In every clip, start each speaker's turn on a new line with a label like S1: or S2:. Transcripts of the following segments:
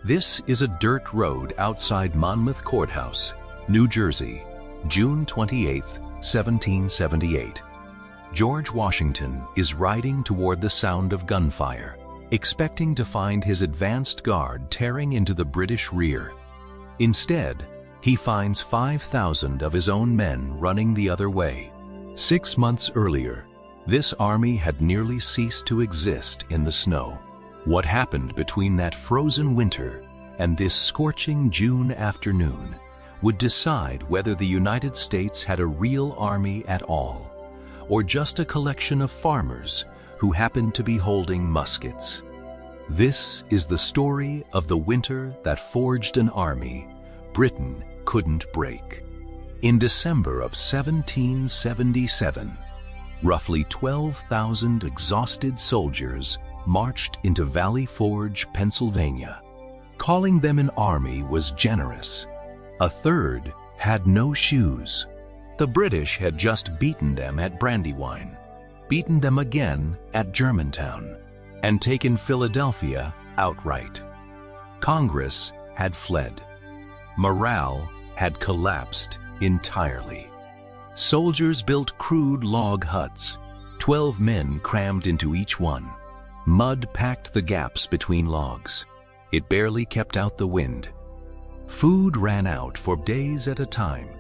S1: This is a dirt road outside Monmouth Courthouse, New Jersey, June 28, 1778. George Washington is riding toward the sound of gunfire, expecting to find his advanced guard tearing into the British rear. Instead, he finds 5,000 of his own men running the other way. 6 months earlier, this army had nearly ceased to exist in the snow. What happened between that frozen winter and this scorching June afternoon would decide whether the United States had a real army at all, or just a collection of farmers who happened to be holding muskets. This is the story of the winter that forged an army Britain couldn't break. In December of 1777, roughly 12,000 exhausted soldiers marched into Valley Forge, Pennsylvania. Calling them an army was generous. A third had no shoes. The British had just beaten them at Brandywine, beaten them again at Germantown, and taken Philadelphia outright. Congress had fled. Morale had collapsed entirely. Soldiers built crude log huts, 12 men crammed into each one. Mud packed the gaps between logs. It barely kept out the wind. Food ran out for days at a time.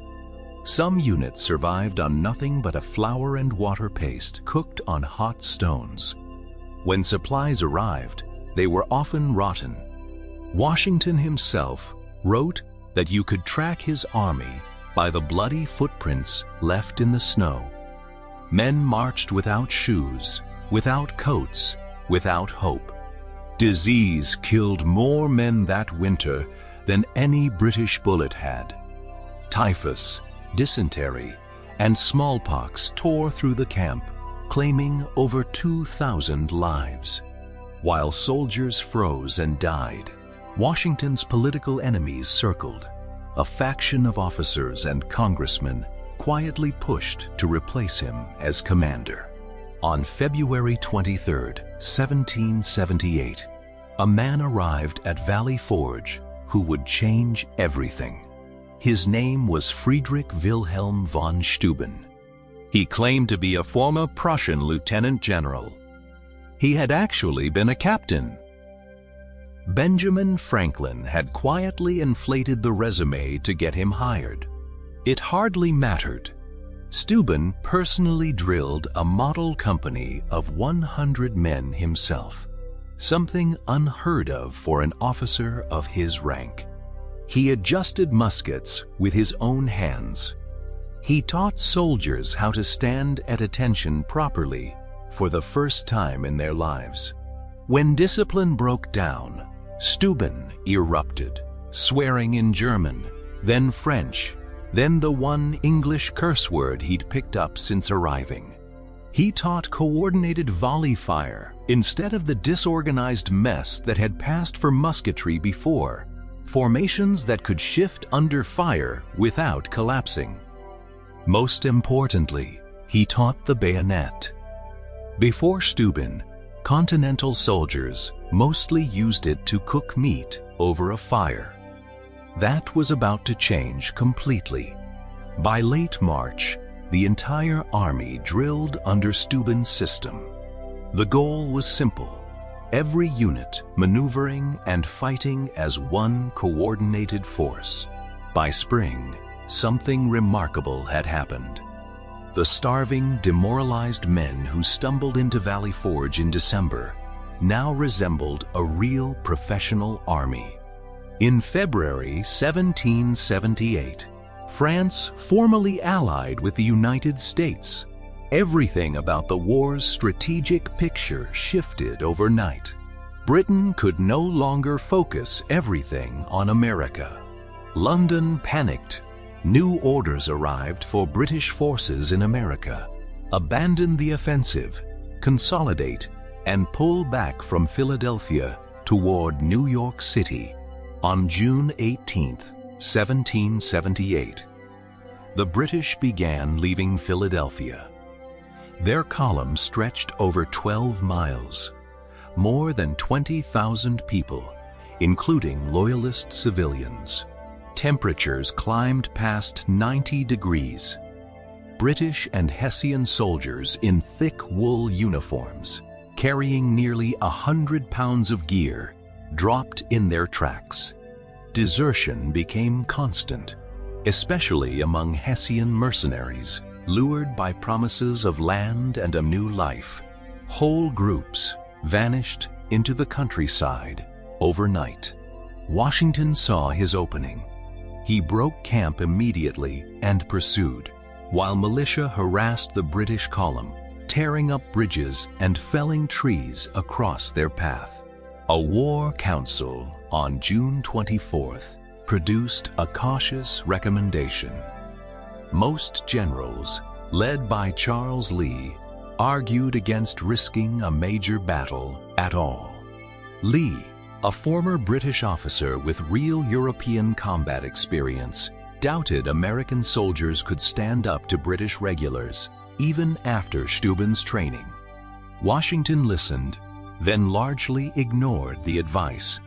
S1: Some units survived on nothing but a flour and water paste cooked on hot stones. When supplies arrived, they were often rotten. Washington himself wrote that you could track his army by the bloody footprints left in the snow. Men marched without shoes, without coats, without hope. Disease killed more men that winter than any British bullet had. Typhus, dysentery, and smallpox tore through the camp, claiming over 2,000 lives. While soldiers froze and died, Washington's political enemies circled. A faction of officers and congressmen quietly pushed to replace him as commander. On February 23, 1778, a man arrived at Valley Forge who would change everything. His name was Friedrich Wilhelm von Steuben. He claimed to be a former Prussian lieutenant general. He had actually been a captain. Benjamin Franklin had quietly inflated the resume to get him hired. It hardly mattered. Steuben personally drilled a model company of 100 men himself, something unheard of for an officer of his rank. He adjusted muskets with his own hands. He taught soldiers how to stand at attention properly for the first time in their lives. When discipline broke down, Steuben erupted, swearing in German, then French, then the one English curse word he'd picked up since arriving. He taught coordinated volley fire instead of the disorganized mess that had passed for musketry before, formations that could shift under fire without collapsing. Most importantly, he taught the bayonet. Before Steuben, Continental soldiers mostly used it to cook meat over a fire. That was about to change completely. By late March, the entire army drilled under Steuben's system. The goal was simple: every unit maneuvering and fighting as one coordinated force. By spring, something remarkable had happened. The starving, demoralized men who stumbled into Valley Forge in December now resembled a real professional army. In February 1778, France formally allied with the United States. Everything about the war's strategic picture shifted overnight. Britain could no longer focus everything on America. London panicked. New orders arrived for British forces in America. Abandon the offensive, consolidate, and pull back from Philadelphia toward New York City. On June 18, 1778, the British began leaving Philadelphia. Their column stretched over 12 miles. More than 20,000 people, including Loyalist civilians. Temperatures climbed past 90 degrees. British and Hessian soldiers in thick wool uniforms, carrying nearly 100 pounds of gear, dropped in their tracks. Desertion became constant, especially among Hessian mercenaries, lured by promises of land and a new life. Whole groups vanished into the countryside overnight. Washington saw his opening. He broke camp immediately and pursued, while militia harassed the British column, tearing up bridges and felling trees across their path. A war council on June 24th produced a cautious recommendation. Most generals, led by Charles Lee, argued against risking a major battle at all. Lee, a former British officer with real European combat experience, doubted American soldiers could stand up to British regulars, even after Steuben's training. Washington listened, then largely ignored the advice.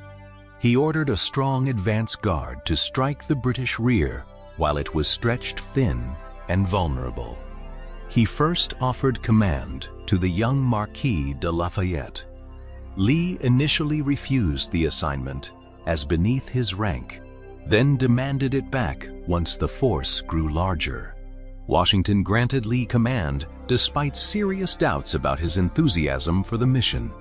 S1: He ordered a strong advance guard to strike the British rear while it was stretched thin and vulnerable. He first offered command to the young Marquis de Lafayette. Lee initially refused the assignment as beneath his rank, then demanded it back once the force grew larger. Washington granted Lee command despite serious doubts about his enthusiasm for the mission.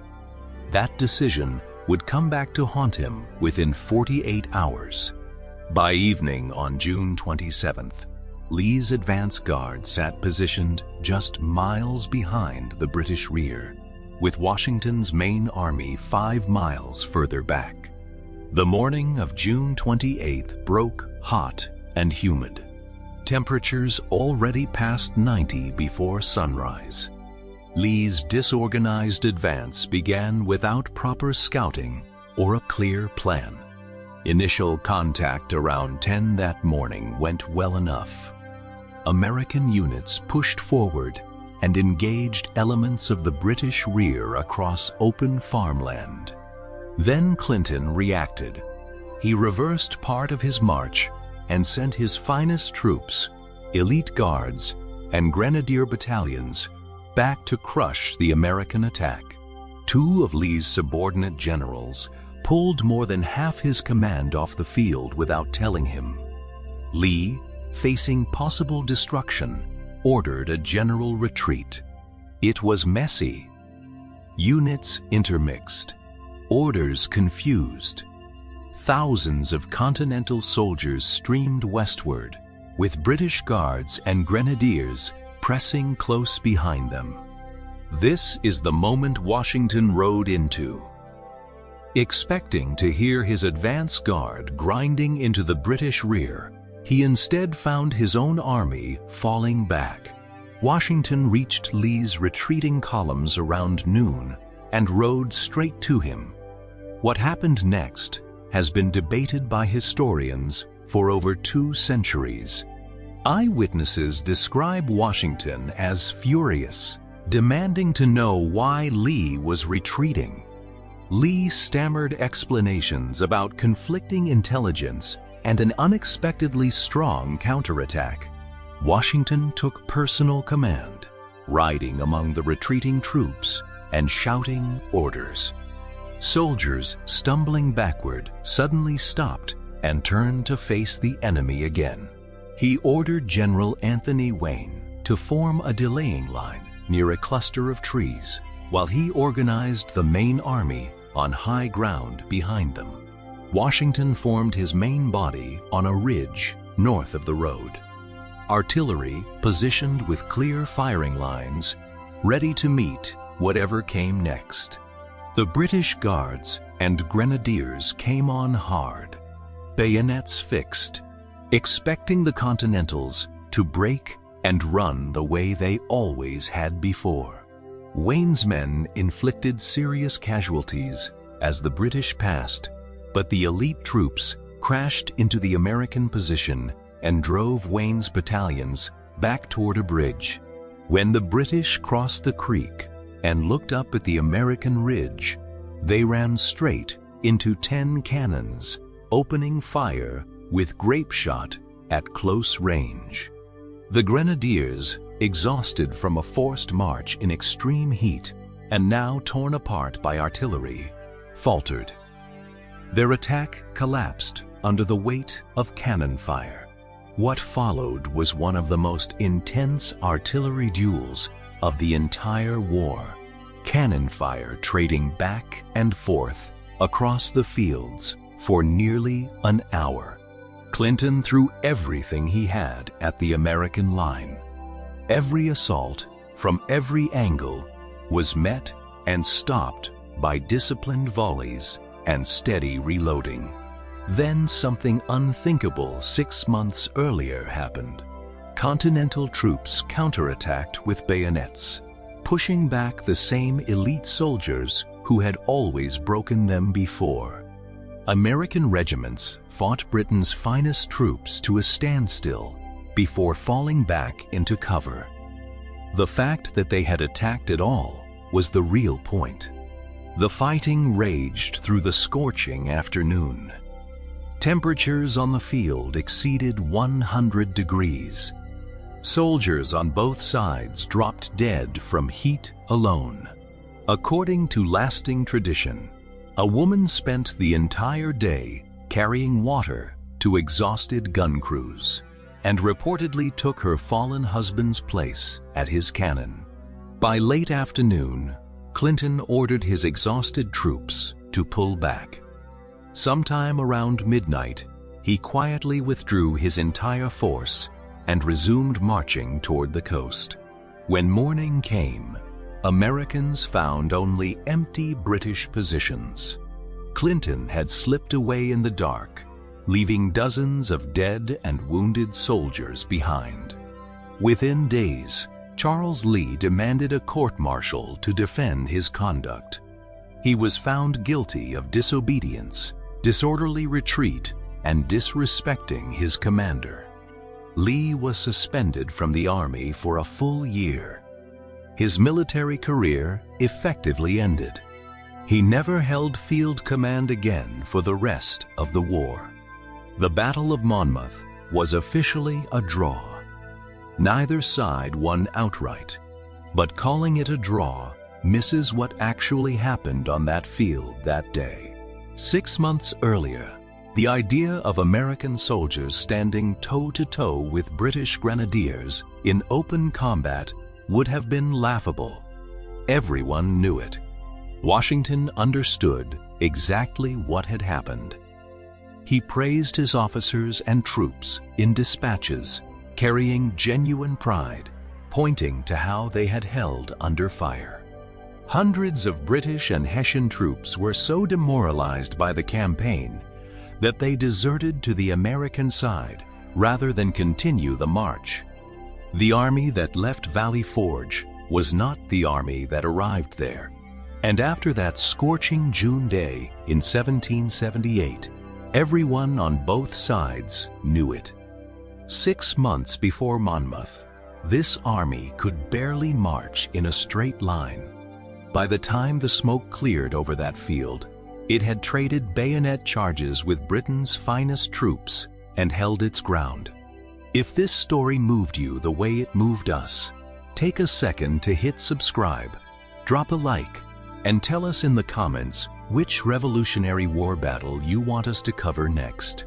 S1: That decision would come back to haunt him within 48 hours. By evening on June 27th, Lee's advance guard sat positioned just miles behind the British rear, with Washington's main army 5 miles further back. The morning of June 28th broke hot and humid. Temperatures already passed 90 before sunrise. Lee's disorganized advance began without proper scouting or a clear plan. Initial contact around 10 that morning went well enough. American units pushed forward and engaged elements of the British rear across open farmland. Then Clinton reacted. He reversed part of his march and sent his finest troops, elite guards, and grenadier battalions back to crush the American attack. 2 of Lee's subordinate generals pulled more than half his command off the field without telling him. Lee, facing possible destruction, ordered a general retreat. It was messy. Units intermixed, orders confused. Thousands of Continental soldiers streamed westward, with British guards and grenadiers pressing close behind them. This is the moment Washington rode into. Expecting to hear his advance guard grinding into the British rear, he instead found his own army falling back. Washington reached Lee's retreating columns around noon and rode straight to him. What happened next has been debated by historians for over 2 centuries. Eyewitnesses describe Washington as furious, demanding to know why Lee was retreating. Lee stammered explanations about conflicting intelligence and an unexpectedly strong counterattack. Washington took personal command, riding among the retreating troops and shouting orders. Soldiers stumbling backward suddenly stopped and turned to face the enemy again. He ordered General Anthony Wayne to form a delaying line near a cluster of trees while he organized the main army on high ground behind them. Washington formed his main body on a ridge north of the road. Artillery positioned with clear firing lines, ready to meet whatever came next. The British guards and grenadiers came on hard, bayonets fixed, expecting the Continentals to break and run the way they always had before. Wayne's men inflicted serious casualties as the British passed, but the elite troops crashed into the American position and drove Wayne's battalions back toward a bridge. When the British crossed the creek and looked up at the American ridge, they ran straight into 10 cannons, opening fire with grape shot at close range. The grenadiers, exhausted from a forced march in extreme heat and now torn apart by artillery, faltered. Their attack collapsed under the weight of cannon fire. What followed was one of the most intense artillery duels of the entire war, cannon fire trading back and forth across the fields for nearly an hour. Clinton threw everything he had at the American line. Every assault, from every angle, was met and stopped by disciplined volleys and steady reloading. Then something unthinkable 6 months earlier happened. Continental troops counterattacked with bayonets, pushing back the same elite soldiers who had always broken them before. American regiments fought Britain's finest troops to a standstill before falling back into cover. The fact that they had attacked at all was the real point. The fighting raged through the scorching afternoon. Temperatures on the field exceeded 100 degrees. Soldiers on both sides dropped dead from heat alone. According to lasting tradition, a woman spent the entire day carrying water to exhausted gun crews and reportedly took her fallen husband's place at his cannon. By late afternoon, Clinton ordered his exhausted troops to pull back. Sometime around midnight, he quietly withdrew his entire force and resumed marching toward the coast. When morning came, Americans found only empty British positions. Clinton had slipped away in the dark, leaving dozens of dead and wounded soldiers behind. Within days, Charles Lee demanded a court-martial to defend his conduct. He was found guilty of disobedience, disorderly retreat, and disrespecting his commander. Lee was suspended from the army for a full year. His military career effectively ended. He never held field command again for the rest of the war. The Battle of Monmouth was officially a draw. Neither side won outright, but calling it a draw misses what actually happened on that field that day. 6 months earlier, the idea of American soldiers standing toe-to-toe with British grenadiers in open combat would have been laughable. Everyone knew it. Washington understood exactly what had happened. He praised his officers and troops in dispatches, carrying genuine pride, pointing to how they had held under fire. Hundreds of British and Hessian troops were so demoralized by the campaign that they deserted to the American side rather than continue the march. The army that left Valley Forge was not the army that arrived there. And after that scorching June day in 1778, everyone on both sides knew it. 6 months before Monmouth, this army could barely march in a straight line. By the time the smoke cleared over that field, it had traded bayonet charges with Britain's finest troops and held its ground. If this story moved you the way it moved us, take a second to hit subscribe, drop a like, and tell us in the comments which Revolutionary War battle you want us to cover next.